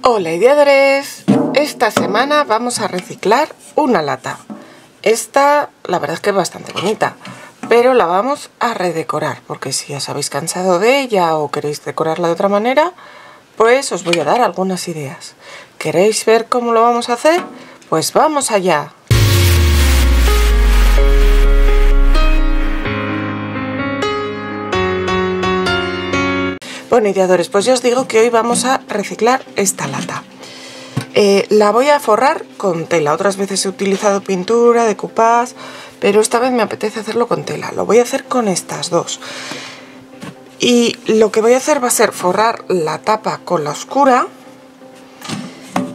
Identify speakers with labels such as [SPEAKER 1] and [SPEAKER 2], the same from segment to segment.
[SPEAKER 1] Hola ideadores, esta semana vamos a reciclar una lata. Esta la verdad es que es bastante bonita, pero la vamos a redecorar porque si os habéis cansado de ella o queréis decorarla de otra manera, pues os voy a dar algunas ideas. ¿Queréis ver cómo lo vamos a hacer? Pues vamos allá. Bueno, ideadores, pues ya os digo que hoy vamos a reciclar esta lata. La voy a forrar con tela. Otras veces he utilizado pintura, decoupage, pero esta vez me apetece hacerlo con tela. Lo voy a hacer con estas dos. Y lo que voy a hacer va a ser forrar la tapa con la oscura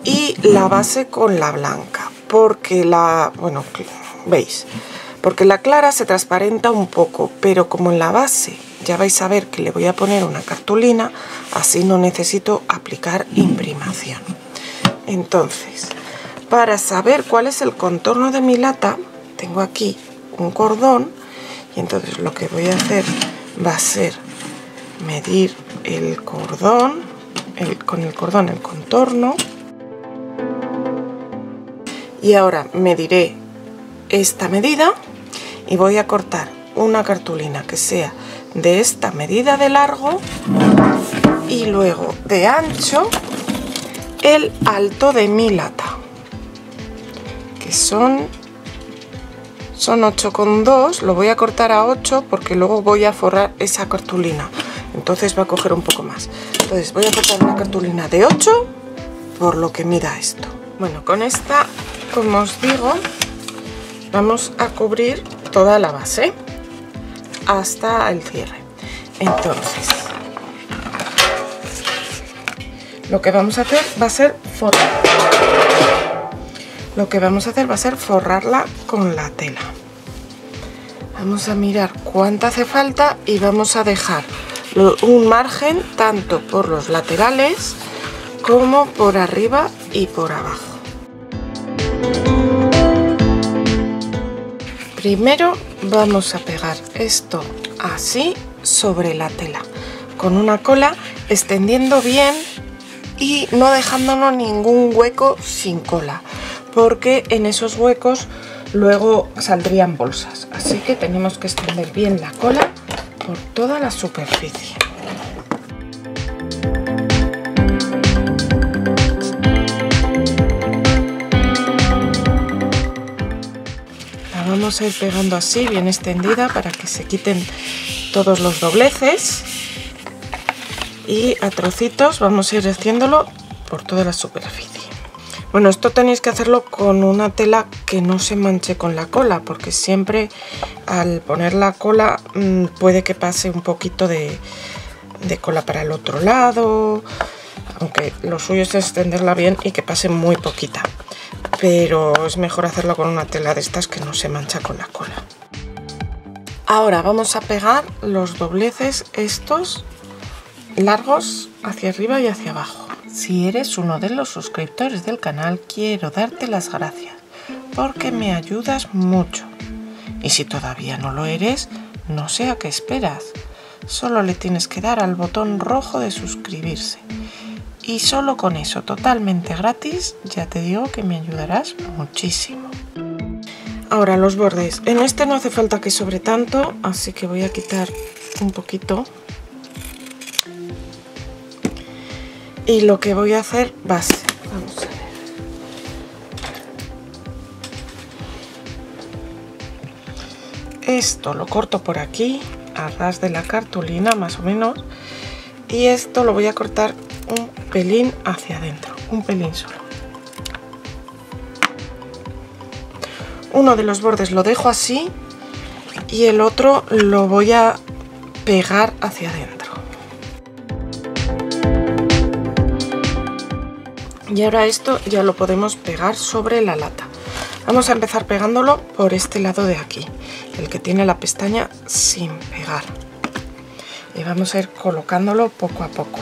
[SPEAKER 1] y la base con la blanca. Porque veis, porque la clara se transparenta un poco, pero como en la base ya vais a ver que le voy a poner una cartulina, así no necesito aplicar imprimación. Entonces, para saber cuál es el contorno de mi lata, tengo aquí un cordón y entonces lo que voy a hacer va a ser medir el cordón, con el cordón el contorno, y ahora mediré esta medida y voy a cortar una cartulina que sea de esta medida de largo y luego de ancho el alto de mi lata, que son 8,2. Lo voy a cortar a 8 porque luego voy a forrar esa cartulina, entonces va a coger un poco más. Entonces voy a cortar una cartulina de 8 por lo que mida esto. Bueno, con esta, como os digo, vamos a cubrir toda la base hasta el cierre. Entonces, lo que vamos a hacer va a ser forrar. Lo que vamos a hacer va a ser forrarla con la tela. Vamos a mirar cuánta hace falta y vamos a dejar un margen tanto por los laterales como por arriba y por abajo. Primero vamos a pegar esto así sobre la tela con una cola, extendiendo bien y no dejándonos ningún hueco sin cola, porque en esos huecos luego saldrían bolsas, así que tenemos que extender bien la cola por toda la superficie. Vamos a ir pegando así, bien extendida, para que se quiten todos los dobleces, y a trocitos vamos a ir haciéndolo por toda la superficie. Bueno, esto tenéis que hacerlo con una tela que no se manche con la cola, porque siempre al poner la cola puede que pase un poquito de cola para el otro lado, aunque lo suyo es extenderla bien y que pase muy poquita. Pero es mejor hacerlo con una tela de estas que no se mancha con la cola. Ahora vamos a pegar los dobleces estos largos hacia arriba y hacia abajo. Si eres uno de los suscriptores del canal, quiero darte las gracias porque me ayudas mucho. Y si todavía no lo eres, no sé a qué esperas. Solo le tienes que dar al botón rojo de suscribirse. Y solo con eso, totalmente gratis, ya te digo que me ayudarás muchísimo. Ahora los bordes. En este no hace falta que sobre tanto, así que voy a quitar un poquito. Y lo que voy a hacer va a ser, vamos a ver. Esto lo corto por aquí, a ras de la cartulina más o menos. Y esto lo voy a cortar un pelín hacia adentro, un pelín solo. Uno de los bordes lo dejo así y el otro lo voy a pegar hacia adentro. Y ahora esto ya lo podemos pegar sobre la lata. Vamos a empezar pegándolo por este lado de aquí, el que tiene la pestaña sin pegar. Y vamos a ir colocándolo poco a poco.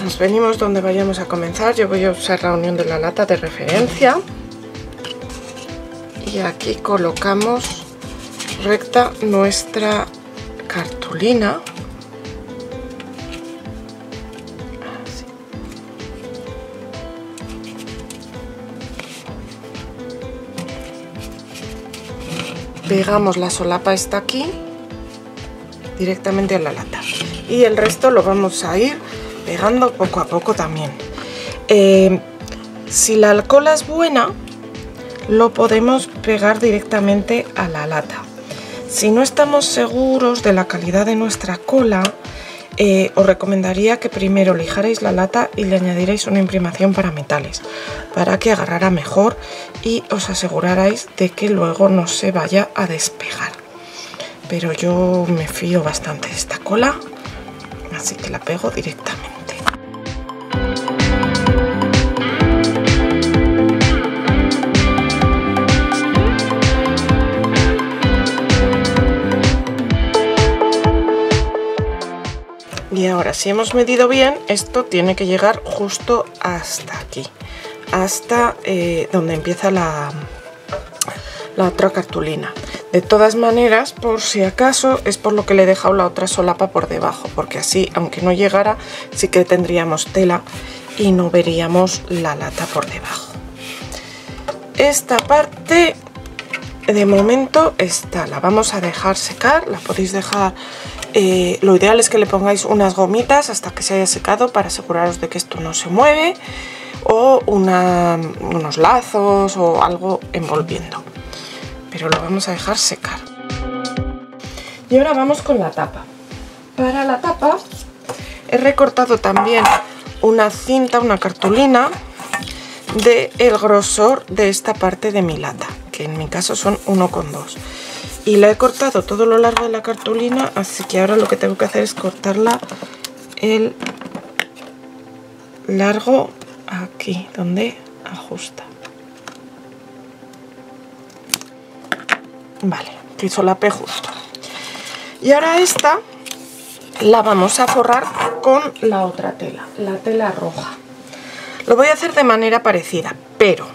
[SPEAKER 1] Nos venimos donde vayamos a comenzar. Yo voy a usar la unión de la lata de referencia y aquí colocamos recta nuestra cartulina pegamos la solapa esta aquí directamente a la lata, y el resto lo vamos a ir pegando poco a poco también. Si la cola es buena, lo podemos pegar directamente a la lata. Si no estamos seguros de la calidad de nuestra cola, os recomendaría que primero lijarais la lata y le añadierais una imprimación para metales, para que agarrara mejor y os asegurarais de que luego no se vaya a despegar. Pero yo me fío bastante de esta cola, así que la pego directamente. Y ahora, si hemos medido bien, esto tiene que llegar justo hasta aquí, hasta donde empieza la otra cartulina. De todas maneras, por si acaso, es por lo que le he dejado la otra solapa por debajo, porque así, aunque no llegara, sí que tendríamos tela y no veríamos la lata por debajo. Esta parte, de momento, la vamos a dejar secar. La podéis dejar... lo ideal es que le pongáis unas gomitas hasta que se haya secado para aseguraros de que esto no se mueve, o unos lazos o algo envolviendo, pero lo vamos a dejar secar. Y ahora vamos con la tapa. Para la tapa he recortado también una cinta, una cartulina del grosor de esta parte de mi lata, que en mi caso son 1,2. Y la he cortado todo lo largo de la cartulina, así que ahora lo que tengo que hacer es cortarla el largo aquí, donde ajusta. Vale, que solapé justo. Y ahora esta la vamos a forrar con la otra tela, la tela roja. Lo voy a hacer de manera parecida, pero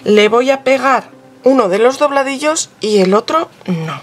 [SPEAKER 1] le voy a pegar uno de los dobladillos y el otro no.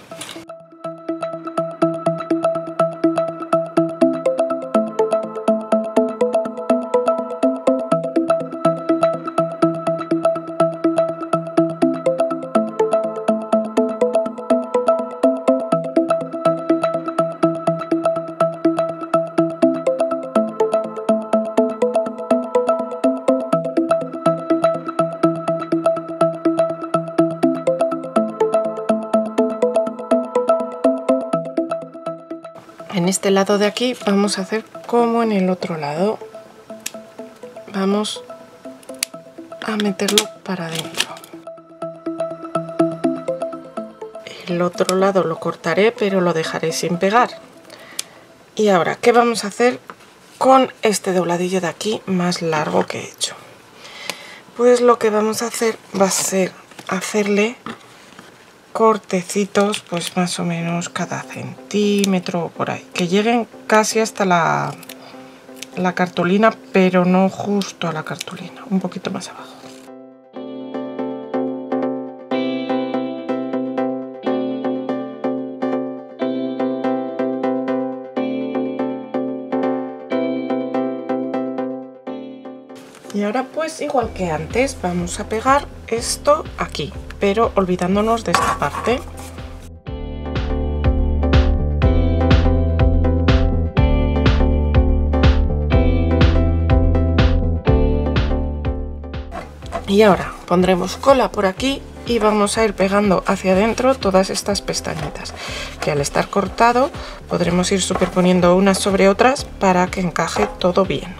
[SPEAKER 1] En este lado de aquí vamos a hacer como en el otro lado. Vamos a meterlo para adentro. El otro lado lo cortaré, pero lo dejaré sin pegar. Y ahora, ¿qué vamos a hacer con este dobladillo de aquí más largo que he hecho? Pues lo que vamos a hacer va a ser hacerle cortecitos, pues más o menos cada centímetro o por ahí, que lleguen casi hasta la cartulina, pero no justo a la cartulina, un poquito más abajo. Y ahora, pues igual que antes, vamos a pegar esto aquí, pero olvidándonos de esta parte. Y ahora pondremos cola por aquí y vamos a ir pegando hacia adentro todas estas pestañitas, que al estar cortado podremos ir superponiendo unas sobre otras para que encaje todo bien.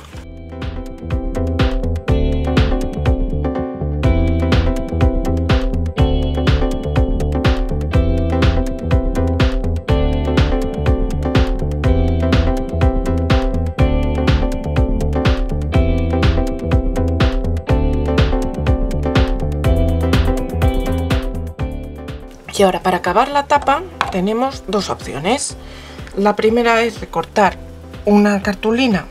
[SPEAKER 1] Y ahora, para acabar la tapa tenemos dos opciones. La primera es recortar una cartulina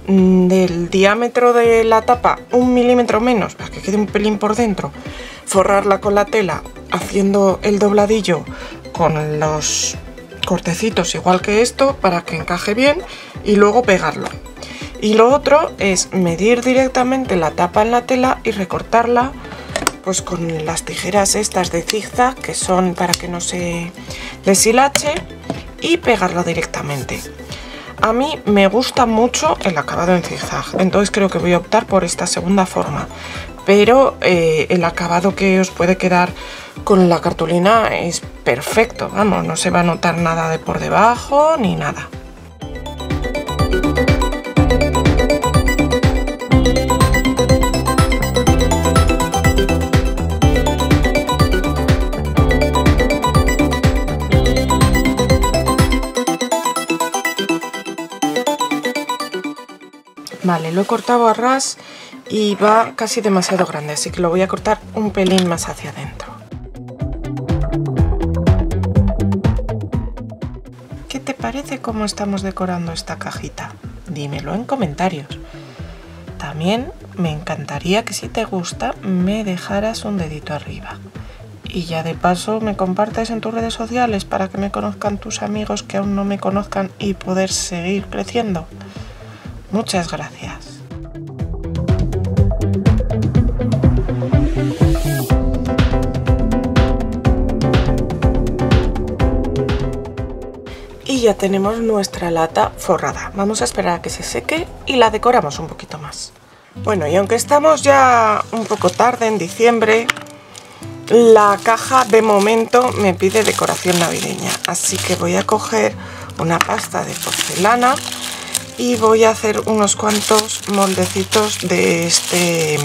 [SPEAKER 1] del diámetro de la tapa 1 milímetro menos para que quede un pelín por dentro, forrarla con la tela haciendo el dobladillo con los cortecitos igual que esto para que encaje bien y luego pegarlo. Y lo otro es medir directamente la tapa en la tela y recortarla pues con las tijeras estas de zigzag, que son para que no se deshilache, y pegarlo directamente. A mí me gusta mucho el acabado en zigzag, entonces creo que voy a optar por esta segunda forma, pero el acabado que os puede quedar con la cartulina es perfecto, vamos, no se va a notar nada de por debajo ni nada. Vale, lo he cortado a ras y va casi demasiado grande, así que lo voy a cortar un pelín más hacia adentro. ¿Qué te parece cómo estamos decorando esta cajita? Dímelo en comentarios. También me encantaría que si te gusta me dejaras un dedito arriba. Y ya de paso me compartes en tus redes sociales para que me conozcan tus amigos que aún no me conozcan y poder seguir creciendo. Muchas gracias. Y ya tenemos nuestra lata forrada. Vamos a esperar a que se seque y la decoramos un poquito más. Bueno, y aunque estamos ya un poco tarde en diciembre, la caja de momento me pide decoración navideña. Así que voy a coger una pasta de porcelana y voy a hacer unos cuantos moldecitos de este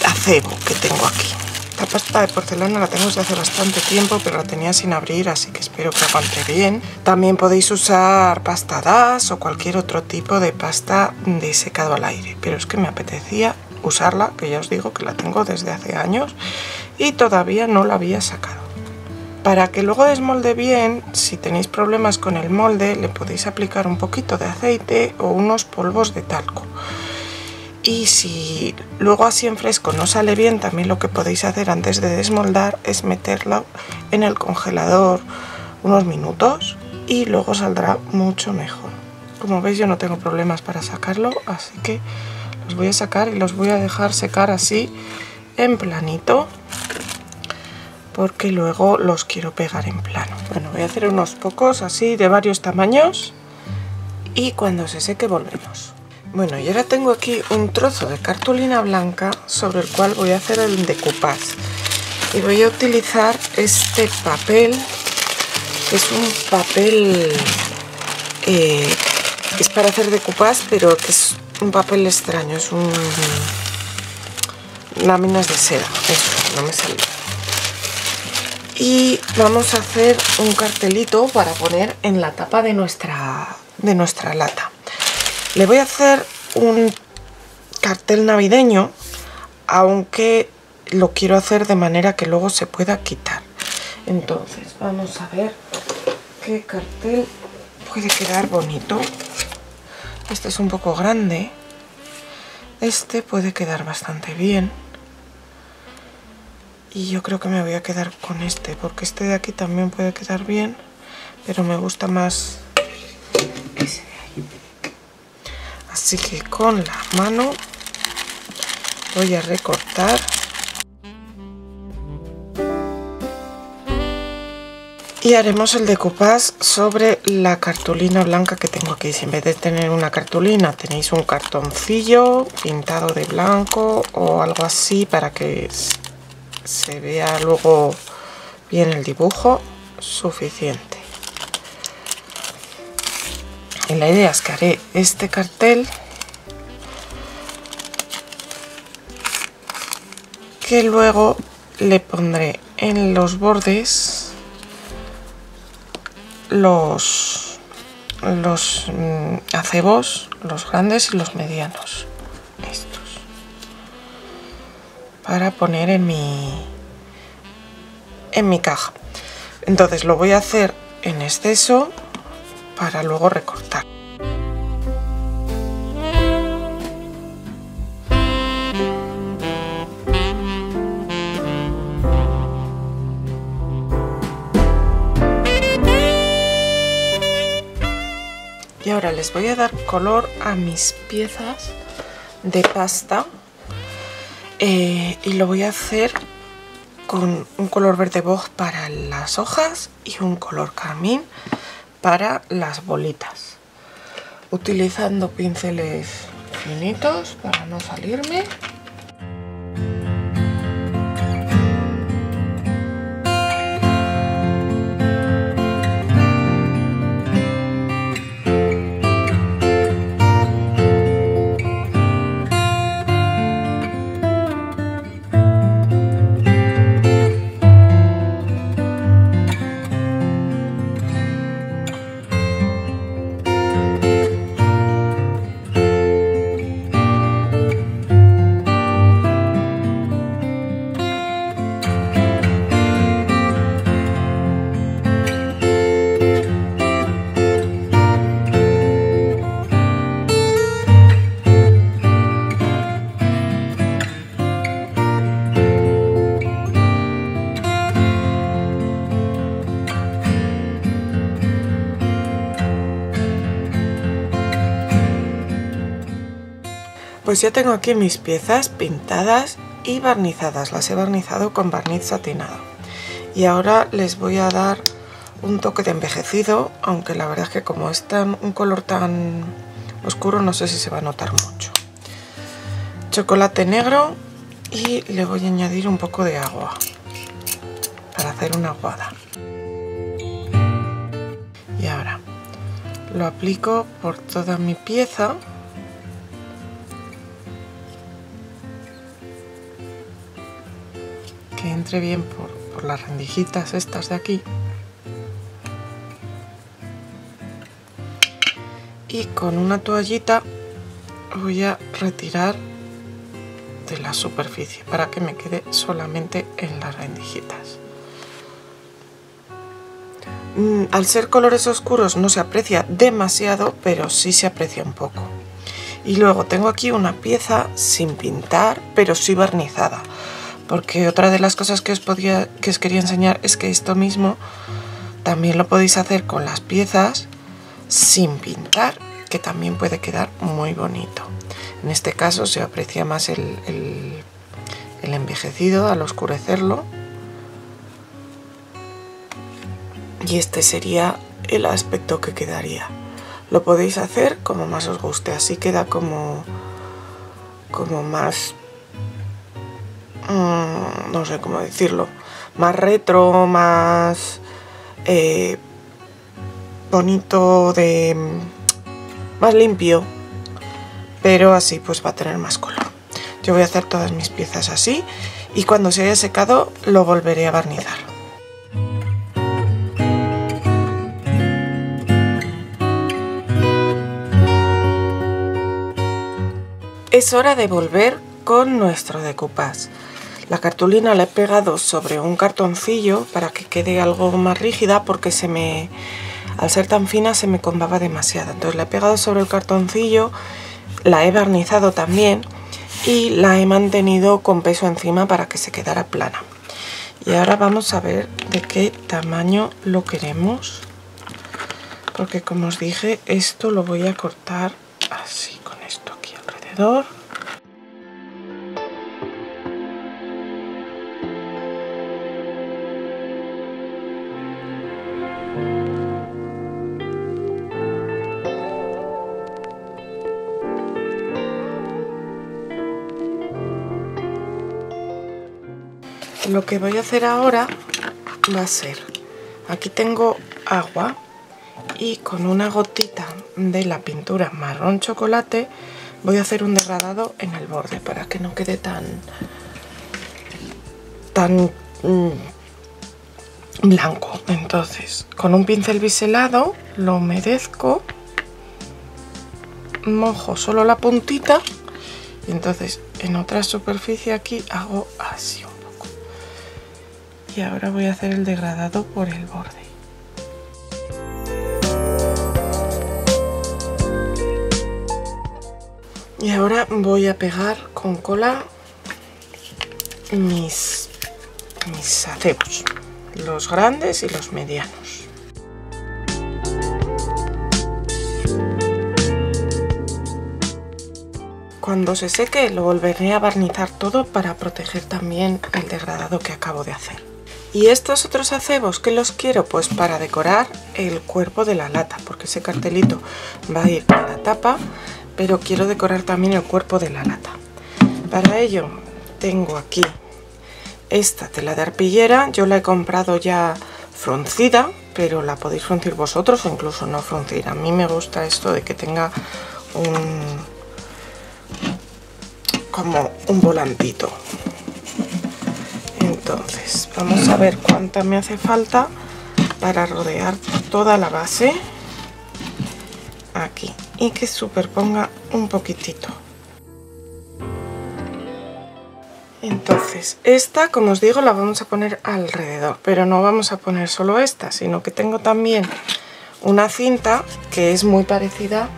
[SPEAKER 1] acebo que tengo aquí. Esta pasta de porcelana la tengo desde hace bastante tiempo, pero la tenía sin abrir, así que espero que aguante bien. También podéis usar pasta das o cualquier otro tipo de pasta de secado al aire, pero es que me apetecía usarla, que ya os digo que la tengo desde hace años y todavía no la había sacado. Para que luego desmolde bien, si tenéis problemas con el molde, le podéis aplicar un poquito de aceite o unos polvos de talco. Y si luego así en fresco no sale bien, también lo que podéis hacer antes de desmoldar es meterlo en el congelador unos minutos y luego saldrá mucho mejor. Como veis, yo no tengo problemas para sacarlo, así que los voy a sacar y los voy a dejar secar así en planito, porque luego los quiero pegar en plano. Bueno, voy a hacer unos pocos así de varios tamaños y cuando se seque volvemos. Bueno, y ahora tengo aquí un trozo de cartulina blanca sobre el cual voy a hacer el decoupage. Y voy a utilizar este papel, que es un papel que es para hacer decoupage, pero que es un papel extraño, es un láminas de seda, eso, no me salió. Y vamos a hacer un cartelito para poner en la tapa de nuestra lata. Le voy a hacer un cartel navideño, aunque lo quiero hacer de manera que luego se pueda quitar. Entonces vamos a ver qué cartel puede quedar bonito. Este es un poco grande, este puede quedar bastante bien. Y yo creo que me voy a quedar con este, porque este de aquí también puede quedar bien, pero me gusta más ese de ahí. Así que con la mano voy a recortar. Y haremos el decoupage sobre la cartulina blanca que tengo aquí. Si en vez de tener una cartulina tenéis un cartoncillo pintado de blanco o algo así para que se vea luego bien el dibujo, suficiente. Y la idea es que haré este cartel que luego le pondré en los bordes los acebos, los grandes y los medianos, estos, para poner en mi caja. Entonces lo voy a hacer en exceso para luego recortar. Y ahora les voy a dar color a mis piezas de pasta. y lo voy a hacer con un color verde boj para las hojas y un color carmín para las bolitas, utilizando pinceles finitos para no salirme. Pues ya tengo aquí mis piezas pintadas y barnizadas. Las he barnizado con barniz satinado. Y ahora les voy a dar un toque de envejecido, aunque la verdad es que como es un color tan oscuro no sé si se va a notar mucho. Chocolate negro y le voy a añadir un poco de agua para hacer una aguada. Y ahora lo aplico por toda mi pieza. Que entre bien por las rendijitas estas de aquí. Y con una toallita voy a retirar de la superficie para que me quede solamente en las rendijitas. Al ser colores oscuros no se aprecia demasiado, pero sí se aprecia un poco. Y luego tengo aquí una pieza sin pintar, pero sí barnizada. Porque otra de las cosas que os quería enseñar es que esto mismo también lo podéis hacer con las piezas sin pintar, que también puede quedar muy bonito. En este caso se aprecia más el envejecido al oscurecerlo. Y este sería el aspecto que quedaría. Lo podéis hacer como más os guste, así queda como más... no sé cómo decirlo, más retro, más bonito, más limpio, pero así pues va a tener más color. Yo voy a hacer todas mis piezas así y cuando se haya secado lo volveré a barnizar. Es hora de volver con nuestro decoupage. La cartulina la he pegado sobre un cartoncillo para que quede algo más rígida porque al ser tan fina se me combaba demasiado. Entonces la he pegado sobre el cartoncillo, la he barnizado también y la he mantenido con peso encima para que se quedara plana. Y ahora vamos a ver de qué tamaño lo queremos, porque como os dije esto lo voy a cortar así con esto aquí alrededor. Lo que voy a hacer ahora va a ser, aquí tengo agua y con una gotita de la pintura marrón chocolate voy a hacer un degradado en el borde para que no quede tan blanco. Entonces con un pincel biselado lo humedezco, mojo solo la puntita y entonces en otra superficie aquí hago así un poco. Y ahora voy a hacer el degradado por el borde. Y ahora voy a pegar con cola mis acebos, los grandes y los medianos. cuando se seque lo volveré a barnizar todo para proteger también el degradado que acabo de hacer. Y estos otros acebos que los quiero pues para decorar el cuerpo de la lata, porque ese cartelito va a ir con la tapa, pero quiero decorar también el cuerpo de la lata. Para ello tengo aquí esta tela de arpillera, yo la he comprado ya fruncida, pero la podéis fruncir vosotros o incluso no fruncir. A mí me gusta esto de que tenga como un volantito. Entonces vamos a ver cuánta me hace falta para rodear toda la base aquí y que superponga un poquitito. Entonces esta, como os digo, la vamos a poner alrededor, pero no vamos a poner solo esta, sino que tengo también una cinta que es muy parecida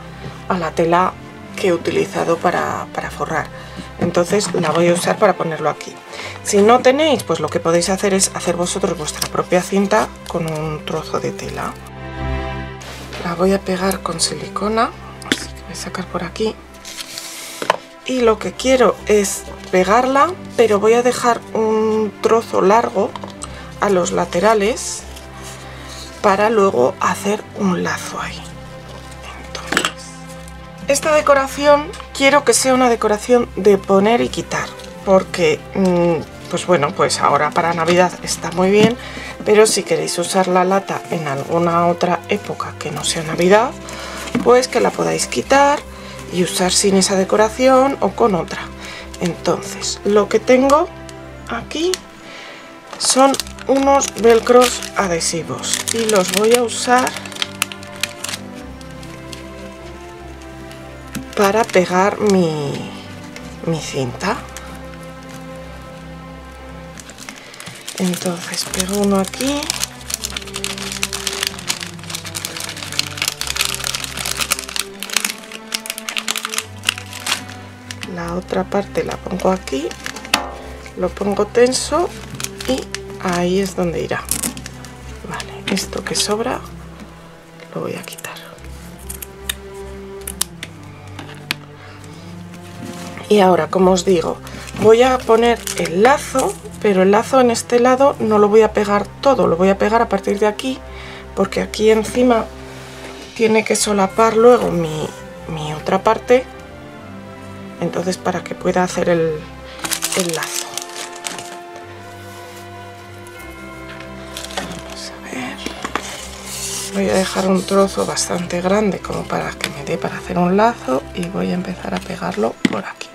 [SPEAKER 1] a la tela que he utilizado para forrar. Entonces la voy a usar para ponerlo aquí. Si no tenéis, pues lo que podéis hacer es hacer vosotros vuestra propia cinta con un trozo de tela. La voy a pegar con silicona, así que voy a sacar por aquí. Y lo que quiero es pegarla, pero voy a dejar un trozo largo a los laterales para luego hacer un lazo ahí. Entonces, esta decoración quiero que sea una decoración de poner y quitar, porque pues bueno, pues ahora para Navidad está muy bien, pero si queréis usar la lata en alguna otra época que no sea Navidad, pues que la podáis quitar y usar sin esa decoración o con otra. Entonces lo que tengo aquí son unos velcros adhesivos y los voy a usar para pegar mi cinta. Entonces pego uno aquí, la otra parte la pongo aquí, lo pongo tenso y ahí es donde irá. Vale, esto que sobra lo voy a quitar. Y ahora, como os digo, voy a poner el lazo, pero el lazo en este lado no lo voy a pegar todo, lo voy a pegar a partir de aquí, porque aquí encima tiene que solapar luego mi otra parte, entonces para que pueda hacer el lazo. Vamos a ver, voy a dejar un trozo bastante grande como para que me dé para hacer un lazo y voy a empezar a pegarlo por aquí.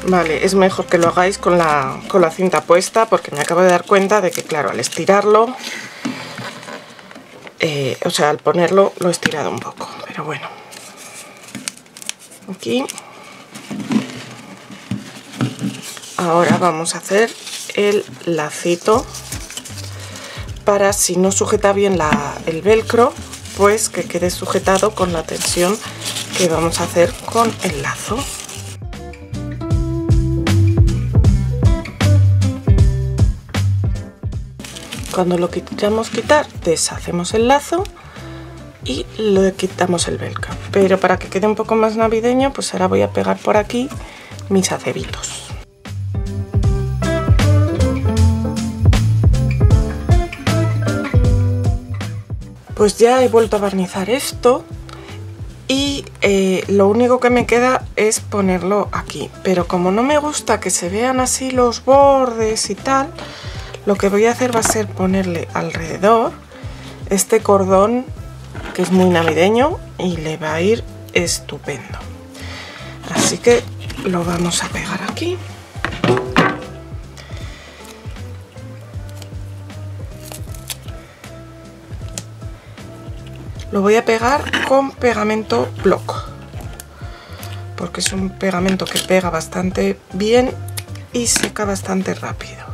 [SPEAKER 1] Vale, es mejor que lo hagáis con la cinta puesta, porque me acabo de dar cuenta de que, claro, al estirarlo, o sea, al ponerlo lo he estirado un poco, pero bueno. Aquí. Ahora vamos a hacer el lacito para, si no sujeta bien el velcro, pues que quede sujetado con la tensión que vamos a hacer con el lazo. Cuando lo queramos quitar, deshacemos el lazo y le quitamos el velcro. Pero para que quede un poco más navideño, pues ahora voy a pegar por aquí mis acebitos. Pues ya he vuelto a barnizar esto y lo único que me queda es ponerlo aquí. Pero como no me gusta que se vean así los bordes y tal, lo que voy a hacer va a ser ponerle alrededor este cordón que es muy navideño y le va a ir estupendo. Así que lo vamos a pegar aquí. Lo voy a pegar con pegamento block, porque es un pegamento que pega bastante bien y seca bastante rápido.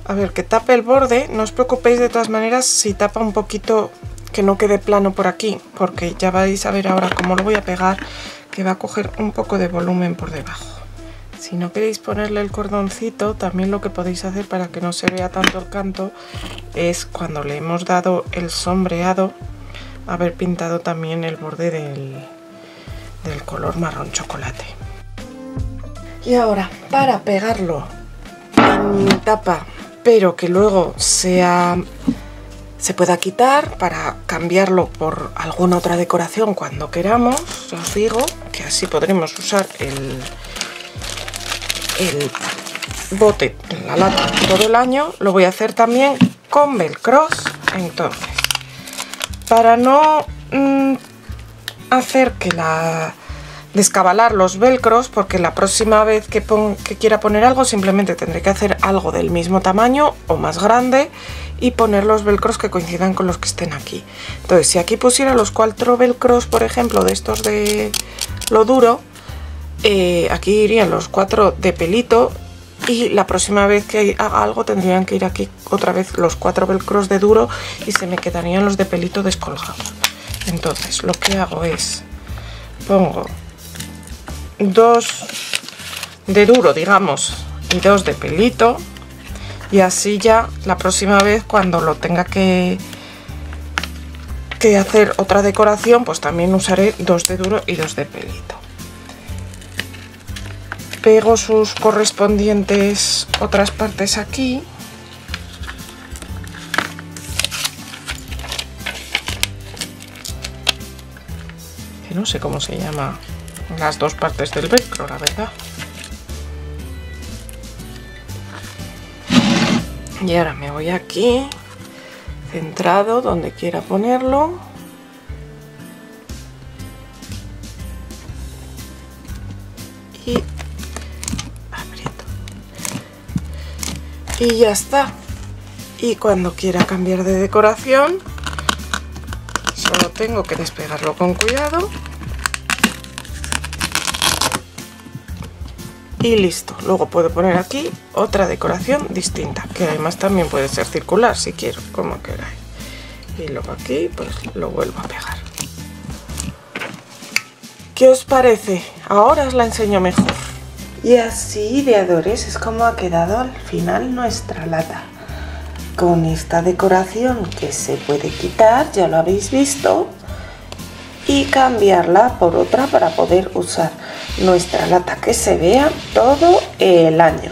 [SPEAKER 1] A ver, que tape el borde, no os preocupéis de todas maneras si tapa un poquito, que no quede plano por aquí, porque ya vais a ver ahora cómo lo voy a pegar, que va a coger un poco de volumen por debajo. Si no queréis ponerle el cordoncito, también lo que podéis hacer para que no se vea tanto el canto es cuando le hemos dado el sombreado, haber pintado también el borde del color marrón chocolate. Y ahora, para pegarlo en mi tapa, pero que luego se pueda quitar, para cambiarlo por alguna otra decoración cuando queramos, os digo que así podremos usar el bote, la lata, todo el año. Lo voy a hacer también con velcros. Entonces, para no hacer que descabalar los velcros, porque la próxima vez que quiera poner algo simplemente tendré que hacer algo del mismo tamaño o más grande y poner los velcros que coincidan con los que estén aquí. Entonces, si aquí pusiera los 4 velcros, por ejemplo, de estos de lo duro, aquí irían los 4 de pelito, y la próxima vez que haga algo tendrían que ir aquí otra vez los 4 velcros de duro y se me quedarían los de pelito descolgados. Entonces, lo que hago es pongo 2 de duro, digamos, y 2 de pelito, y así ya la próxima vez cuando lo tenga que hacer otra decoración, pues también usaré 2 de duro y 2 de pelito. Pego sus correspondientes otras partes aquí. Que no sé cómo se llama las 2 partes del velcro, la verdad. Y ahora me voy aquí, centrado donde quiera ponerlo. Y aprieto. Y ya está. Y cuando quiera cambiar de decoración, solo tengo que despegarlo con cuidado. Y listo. Luego puedo poner aquí otra decoración distinta, que además también puede ser circular si quiero, como queráis. Y luego aquí pues lo vuelvo a pegar. ¿Qué os parece? Ahora os la enseño mejor. Y así, ideadores, es como ha quedado al final nuestra lata. Con esta decoración que se puede quitar, ya lo habéis visto, y cambiarla por otra para poder usar nuestra lata que se vea todo el año.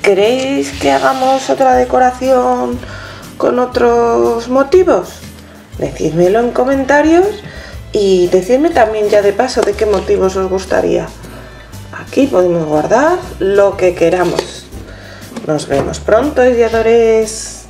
[SPEAKER 1] ¿Queréis que hagamos otra decoración con otros motivos? Decídmelo en comentarios y decidme también ya de paso de qué motivos os gustaría. Aquí podemos guardar lo que queramos. Nos vemos pronto, ideadores.